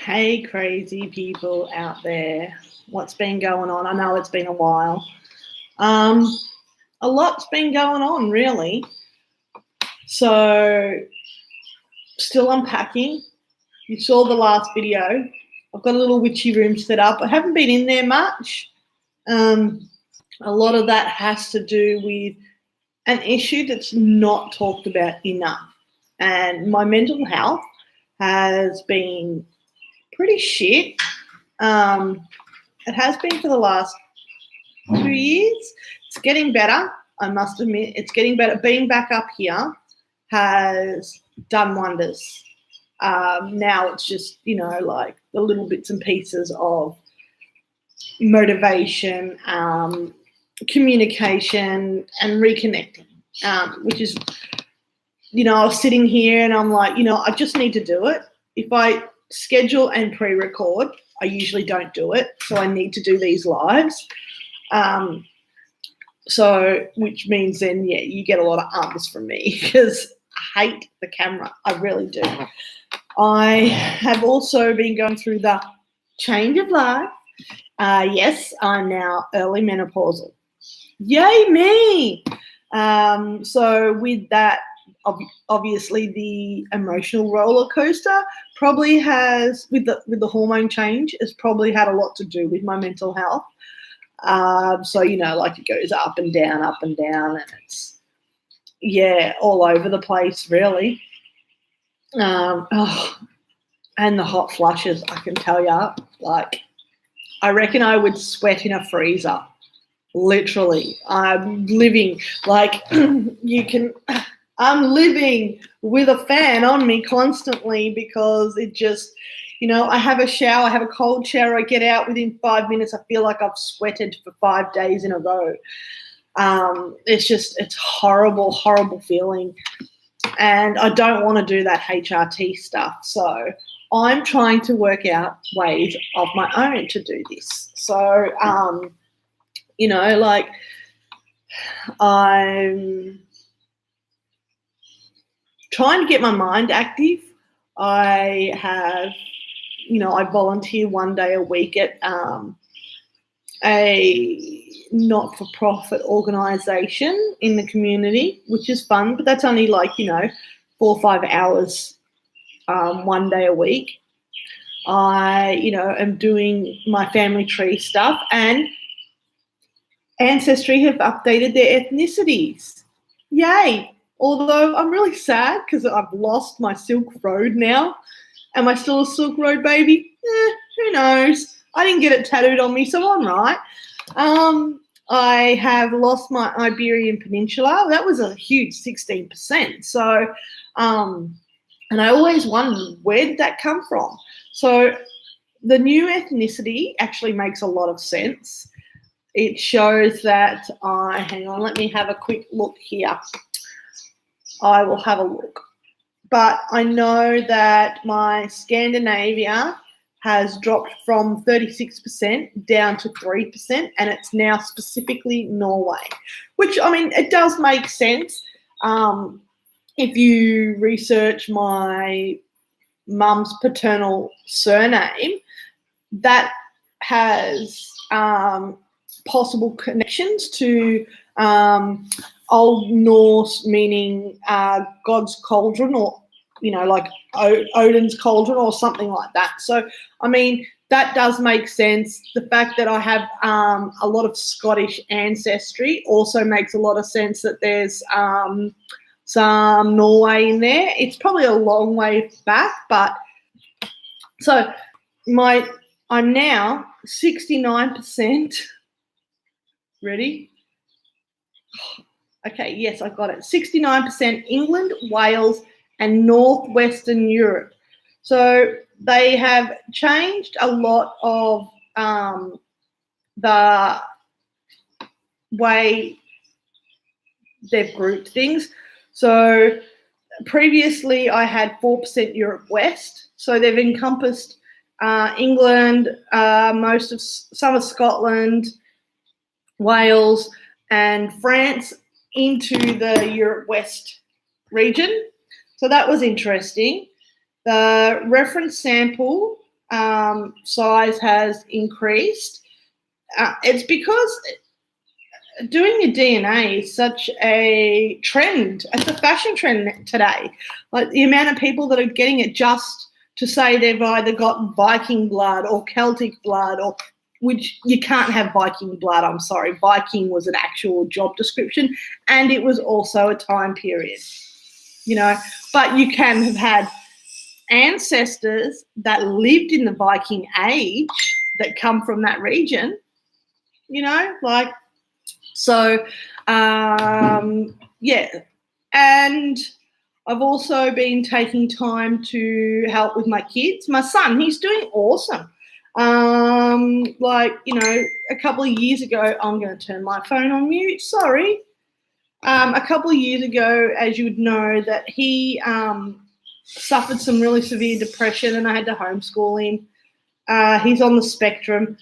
Hey, crazy people out there. What's been going on? I know it's been a while. A lot's been going on, really. So, still unpacking. You saw the last video. I've got a little witchy room set up. I haven't been in there much. A lot of that has to do with an issue that's not talked about enough. And my mental health has been pretty shit. It has been for the last 2 years. It's getting better, I must admit. It's getting better. Being back up here has done wonders. Now it's just, like the little bits and pieces of motivation, communication, and reconnecting, which is, I was sitting here and I'm like, I just need to do it. If I schedule and pre-record, I usually don't do it, so I need to do these lives. So, which means then, you get a lot of ums from me because I hate the camera. I really do. I have also been going through the change of life. Yes, I'm now early menopausal. Yay me! So with that, obviously the emotional roller coaster probably has, with the hormone change, has probably had a lot to do with my mental health. So, like it goes up and down, and it's, all over the place, really. And the hot flushes, I can tell you, like, I reckon I would sweat in a freezer, literally. I'm living, like, I'm living with a fan on me constantly because it just, I have a shower, I have a cold shower, I get out within 5 minutes, I feel like I've sweated for 5 days in a row. It's horrible, horrible feeling. And I don't want to do that HRT stuff. So I'm trying to work out ways of my own to do this. So, like I'm trying to get my mind active. I have, I volunteer 1 day a week at a not-for-profit organisation in the community, which is fun, but that's only like, 4 or 5 hours 1 day a week. I, am doing my family tree stuff, and Ancestry have updated their ethnicities. Yay! Although I'm really sad because I've lost my Silk Road now. Am I still a Silk Road baby? Who knows? I didn't get it tattooed on me, so I'm right. I have lost my Iberian Peninsula. That was a huge 16%. So, and I always wondered, where did that come from? So the new ethnicity actually makes a lot of sense. It shows that hang on, let me have a quick look here. I will have a look. But I know that my Scandinavia has dropped from 36% down to 3%, and it's now specifically Norway, which, it does make sense. If you research my mum's paternal surname, that has possible connections to Old Norse, meaning God's cauldron, or, like Odin's cauldron or something like that. So, that does make sense. The fact that I have a lot of Scottish ancestry also makes a lot of sense, that there's some Norway in there. It's probably a long way back, but so I'm now 69%. Ready? Okay, yes, I got it. 69% England, Wales, and northwestern Europe. So they have changed a lot of the way they've grouped things. So previously I had 4% Europe West. So they've encompassed England, some of Scotland, Wales, and France into the Europe West region. So that was interesting. The reference sample size has increased. It's because doing your DNA is such a trend. It's a fashion trend today. Like the amount of people that are getting it just to say they've either got Viking blood or Celtic blood, or which you can't have Viking blood. I'm sorry. Viking was an actual job description, and it was also a time period, but you can have had ancestors that lived in the Viking age that come from that region, so, yeah. And I've also been taking time to help with my kids. My son, he's doing awesome. A couple of years ago, I'm going to turn my phone on mute, sorry. A couple of years ago, as you would know, that he suffered some really severe depression and I had to homeschool him. He's on the spectrum.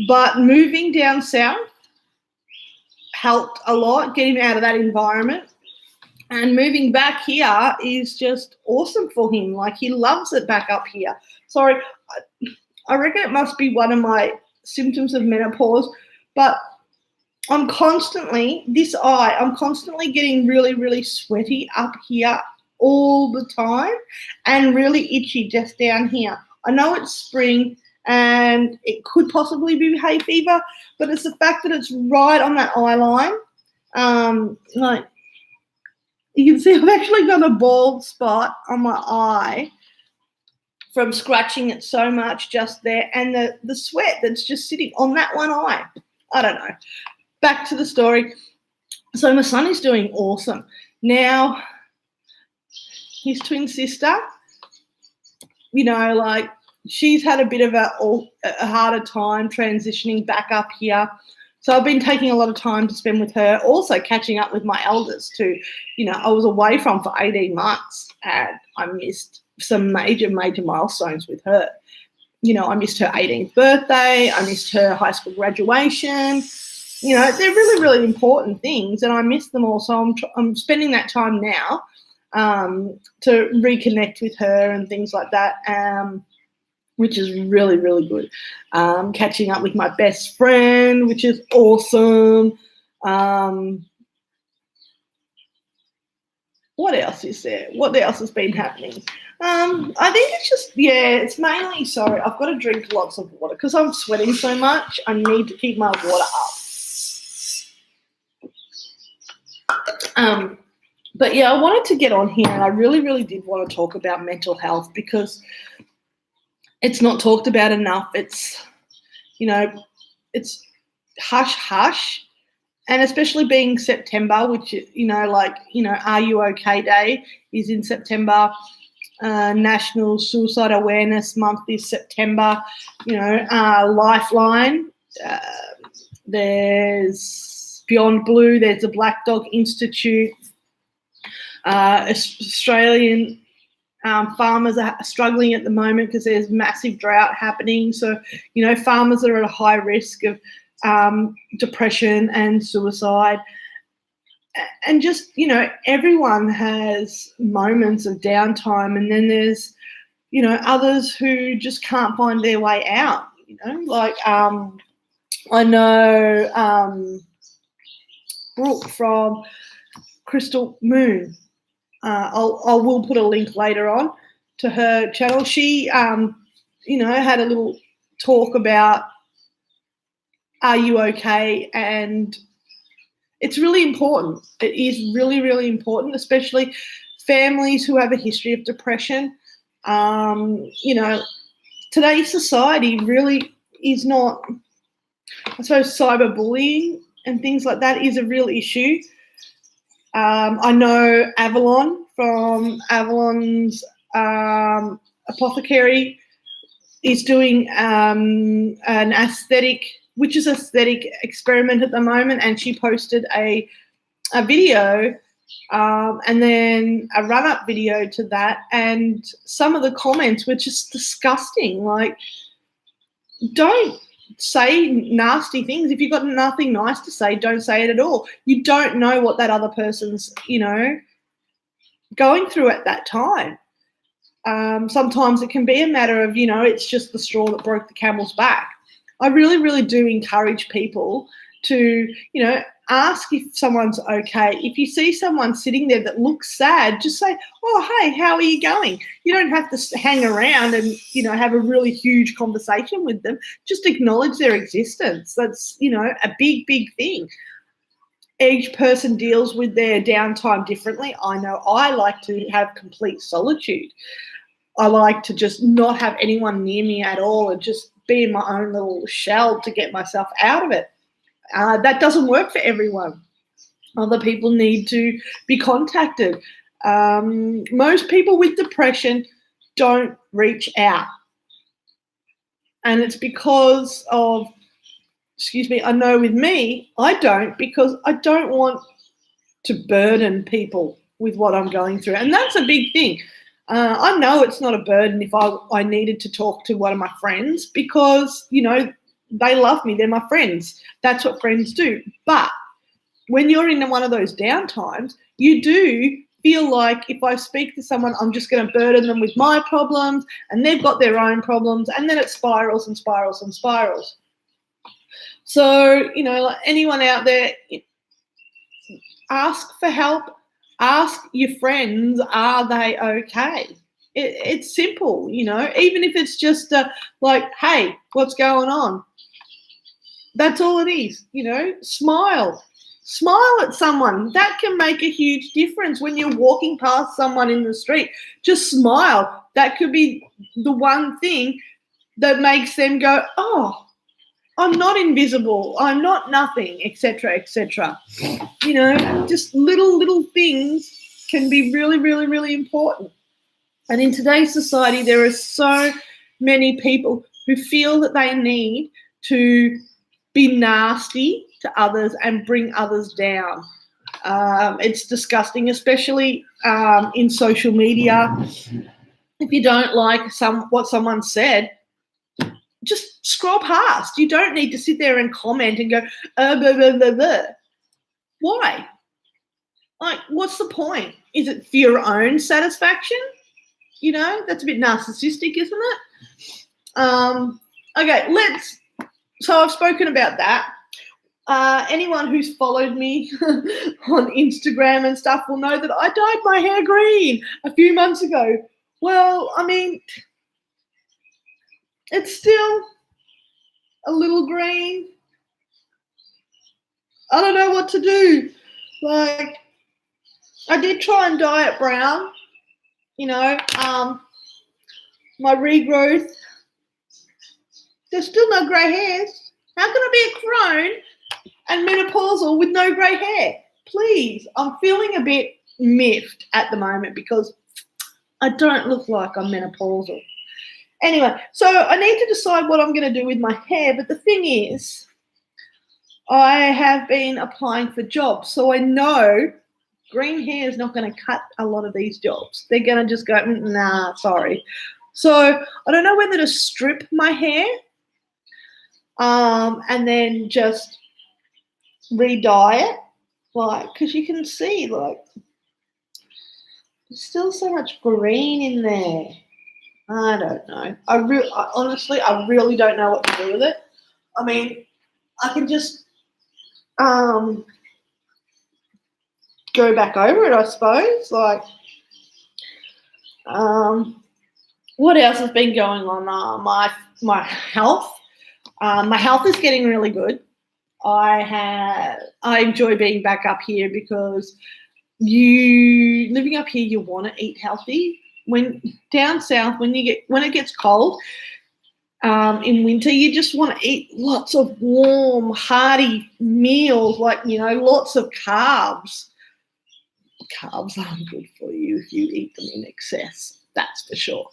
But moving down south helped a lot, getting him out of that environment. And moving back here is just awesome for him. Like, he loves it back up here. Sorry, I reckon it must be one of my symptoms of menopause, but I'm constantly getting really, really sweaty up here all the time and really itchy just down here. I know it's spring and it could possibly be hay fever, but it's the fact that it's right on that eye line. You can see I've actually got a bald spot on my eye from scratching it so much just there, and the sweat that's just sitting on that one eye. I don't know. Back to the story. So my son is doing awesome. Now, his twin sister, she's had a bit of a harder time transitioning back up here. So I've been taking a lot of time to spend with her, also catching up with my elders too. I was away for 18 months and I missed some major, major milestones with her. I missed her 18th birthday. I missed her high school graduation. They're really, really important things and I miss them all. So I'm spending that time now to reconnect with her and things like that. Which is really, really good. Catching up with my best friend, which is awesome. What else is there? What else has been happening? I think it's just, it's mainly, sorry, I've got to drink lots of water because I'm sweating so much. I need to keep my water up. But yeah, I wanted to get on here and I really, really did want to talk about mental health because it's not talked about enough. It's, it's hush, hush. And especially being September, which, Are You OK Day is in September. National Suicide Awareness Month is September. Lifeline. There's Beyond Blue. There's the Black Dog Institute. Australian farmers are struggling at the moment because there's massive drought happening. So, farmers are at a high risk of depression and suicide. And just, everyone has moments of downtime and then there's, others who just can't find their way out, I know Brooke from Crystal Moon. I will put a link later on to her channel. She, had a little talk about Are You OK? And it's really important. It is really, really important, especially families who have a history of depression. Today's society really is not, I suppose, cyberbullying and things like that is a real issue. I know Avalon from Avalon's Apothecary is doing an aesthetic experiment at the moment, and she posted a video and then a run-up video to that, and some of the comments were just disgusting. Like, don't say nasty things. If you've got nothing nice to say, don't say it at all. You don't know what that other person's, going through at that time. Sometimes it can be a matter of, it's just the straw that broke the camel's back. I really, really do encourage people to, ask if someone's okay. If you see someone sitting there that looks sad, just say, oh, hey, how are you going? You don't have to hang around and, have a really huge conversation with them. Just acknowledge their existence. That's, a big, big thing. Each person deals with their downtime differently. I know I like to have complete solitude. I like to just not have anyone near me at all and just be in my own little shell to get myself out of it. That doesn't work for everyone. Other people need to be contacted. Most people with depression don't reach out. And it's because of, I know with me, I don't, because I don't want to burden people with what I'm going through. And that's a big thing. I know it's not a burden if I needed to talk to one of my friends because, they love me. They're my friends. That's what friends do. But when you're in one of those downtimes, you do feel like if I speak to someone, I'm just going to burden them with my problems and they've got their own problems, and then it spirals and spirals and spirals. So, like anyone out there, ask for help. Ask your friends, are they okay? It's simple, even if it's just like, hey, what's going on? That's all it is, smile. Smile at someone. That can make a huge difference when you're walking past someone in the street. Just smile. That could be the one thing that makes them go, oh, I'm not invisible. I'm not nothing, etc., etc. Just little things can be really, really, really important. And in today's society, there are so many people who feel that they need to be nasty to others and bring others down. It's disgusting, especially in social media. If you don't like what someone said, just scroll past. You don't need to sit there and comment and go, blah, blah, blah, blah. Why? Like, what's the point? Is it for your own satisfaction? That's a bit narcissistic, isn't it? Okay, so I've spoken about that. Anyone who's followed me on Instagram and stuff will know that I dyed my hair green a few months ago. Well, it's still a little green. I don't know what to do. Like, I did try and dye it brown, my regrowth. There's still no grey hairs. How can I be a crone and menopausal with no grey hair? Please, I'm feeling a bit miffed at the moment because I don't look like I'm menopausal. Anyway, so I need to decide what I'm going to do with my hair, but the thing is, I have been applying for jobs, so I know green hair is not going to cut a lot of these jobs. They're going to just go, nah, sorry. So I don't know whether to strip my hair and then just re-dye it, because you can see, there's still so much green in there. I don't know. Honestly, I really don't know what to do with it. I can just go back over it, I suppose. What else has been going on? My health. My health is getting really good. I enjoy being back up here because living up here, you want to eat healthy. When down south, when it gets cold in winter, you just want to eat lots of warm, hearty meals, lots of carbs. Carbs aren't good for you if you eat them in excess, that's for sure.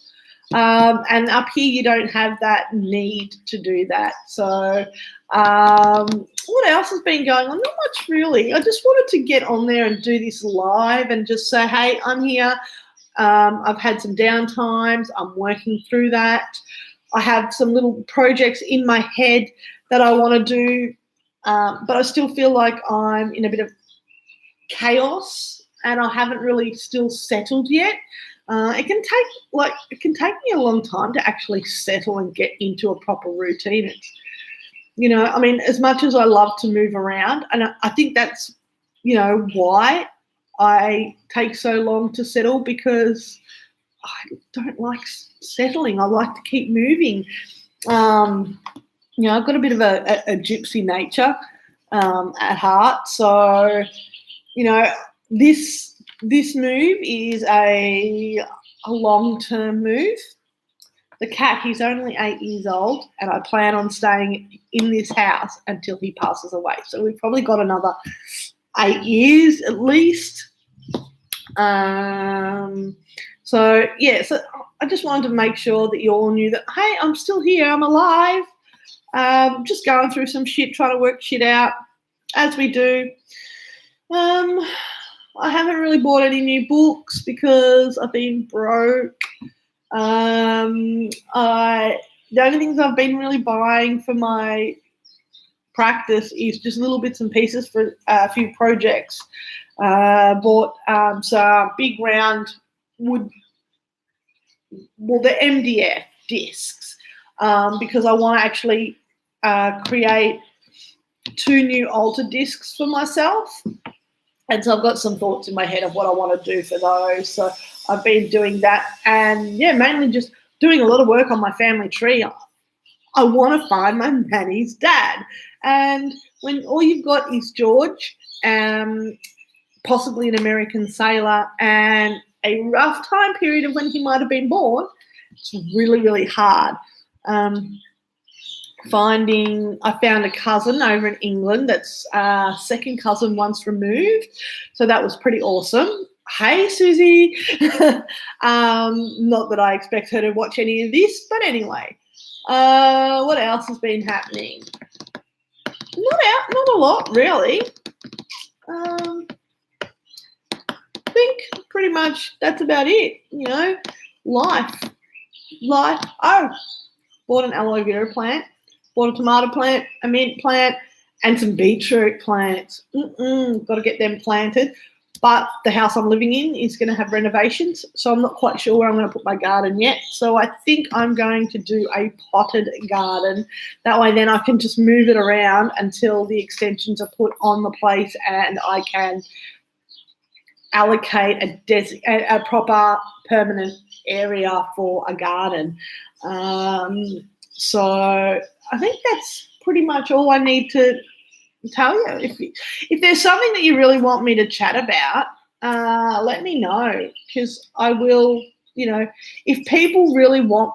And up here, you don't have that need to do that. So what else has been going on? Not much, really. I just wanted to get on there and do this live and just say, hey, I'm here. I've had some downtimes. I'm working through that. I have some little projects in my head that I want to do, but I still feel like I'm in a bit of chaos and I haven't really still settled yet. it can take me a long time to actually settle and get into a proper routine. It's, I mean, as much as I love to move around, and I think that's, why I take so long to settle, because I don't like settling. I like to keep moving. I've got a bit of a gypsy nature at heart. So, this move is a long-term move. The cat, he's only 8 years old, and I plan on staying in this house until he passes away. So we've probably got another 8 years at least. So I just wanted to make sure that you all knew that, hey, I'm still here, I'm alive. Just going through some shit, trying to work shit out, as we do. I haven't really bought any new books because I've been broke. The only things I've been really buying for my practice is just little bits and pieces for a few projects. Bought some big round wood, the MDF discs, because I want to actually create 2 new altar discs for myself. And so I've got some thoughts in my head of what I want to do for those. So I've been doing that, and mainly just doing a lot of work on my family tree. I want to find my nanny's dad. And when all you've got is George, possibly an American sailor, and a rough time period of when he might have been born, it's really, really hard. I found a cousin over in England that's second cousin once removed. So that was pretty awesome. Hey, Susie. Not that I expect her to watch any of this, but anyway. What else has been happening? Not a lot, really. I think pretty much that's about it. Life. Oh, bought an aloe vera plant, bought a tomato plant, a mint plant, and some beetroot plants. Got to get them planted. But the house I'm living in is going to have renovations, so I'm not quite sure where I'm going to put my garden yet. So I think I'm going to do a potted garden. That way then I can just move it around until the extensions are put on the place and I can allocate a proper permanent area for a garden. So I think that's pretty much all I need to tell you. If there's something that you really want me to chat about, let me know, because I will, if people really want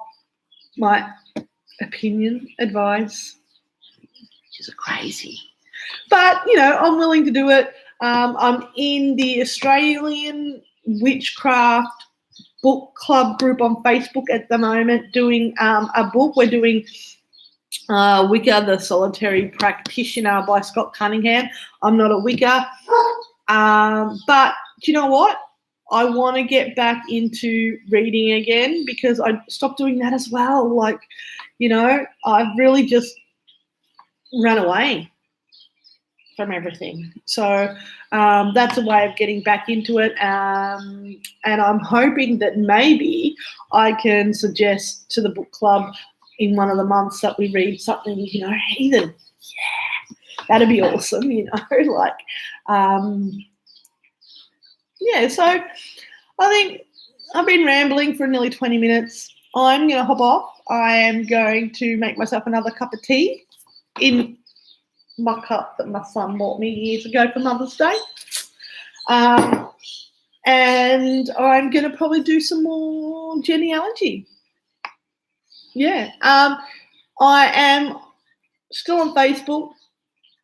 my opinion, advice, which is crazy, but I'm willing to do it. I'm in the Australian Witchcraft Book Club group on Facebook at the moment doing a book. We're doing Wicca, the Solitary Practitioner by Scott Cunningham. I'm not a Wicca, but do you know what? I want to get back into reading again, because I stopped doing that as well. I've really just run away from everything. So that's a way of getting back into it. And I'm hoping that maybe I can suggest to the book club in one of the months that we read something, Heathen. Yeah, that'd be awesome, so I think I've been rambling for nearly 20 minutes. I'm going to hop off. I am going to make myself another cup of tea in my cup that my son bought me years ago for Mother's Day. And I'm going to probably do some more genealogy. Yeah. I am still on Facebook.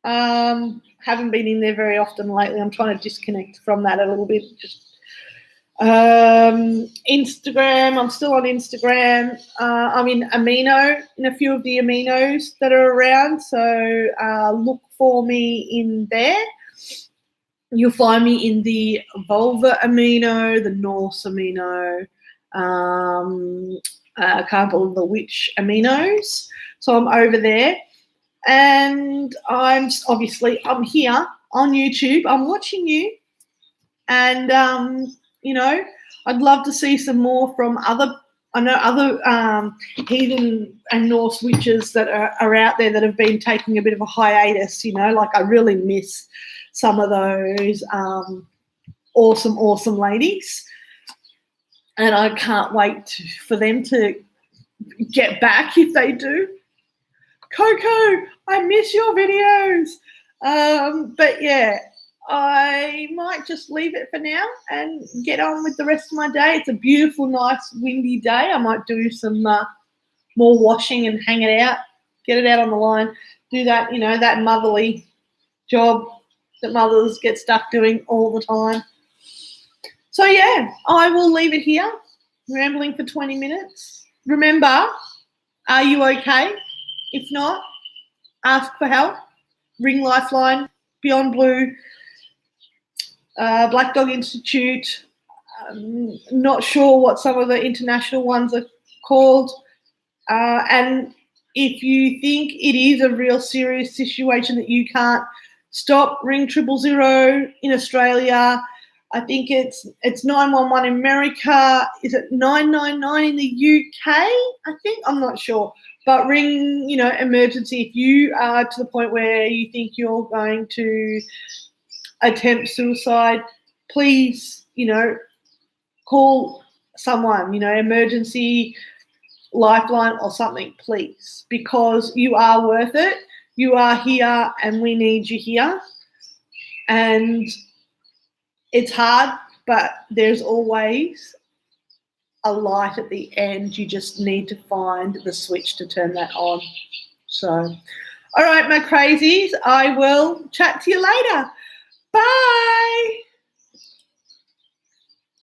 Haven't been in there very often lately. I'm trying to disconnect from that a little bit. Just Instagram. I'm still on Instagram. I'm in Amino, in a few of the Aminos that are around. So look for me in there. You'll find me in the Vulva Amino, the Norse Amino, a couple of the Witch Aminos. So I'm over there. And I'm here on YouTube. I'm watching you. And, I'd love to see some more from other heathen and Norse witches that are out there that have been taking a bit of a hiatus, like I really miss some of those awesome ladies. And I can't wait for them to get back if they do. Coco, I miss your videos. But yeah, I might just leave it for now and get on with the rest of my day. It's a beautiful, nice, windy day. I might do some more washing and hang it out, get it out on the line, do that, that motherly job that mothers get stuck doing all the time. So, yeah, I will leave it here, rambling for 20 minutes. Remember, are you okay? If not, ask for help. Ring Lifeline, Beyond Blue, Black Dog Institute. Not sure what some of the international ones are called. And if you think it is a real serious situation that you can't stop, ring 000 in Australia. I think it's 911 in America. Is it 999 in the UK? I think, I'm not sure. But ring, emergency if you are to the point where you think you're going to attempt suicide. Please, call someone, emergency, Lifeline or something, please, because you are worth it. You are here and we need you here. And it's hard, but there's always a light at the end. You just need to find the switch to turn that on. So, all right, my crazies, I will chat to you later. Bye.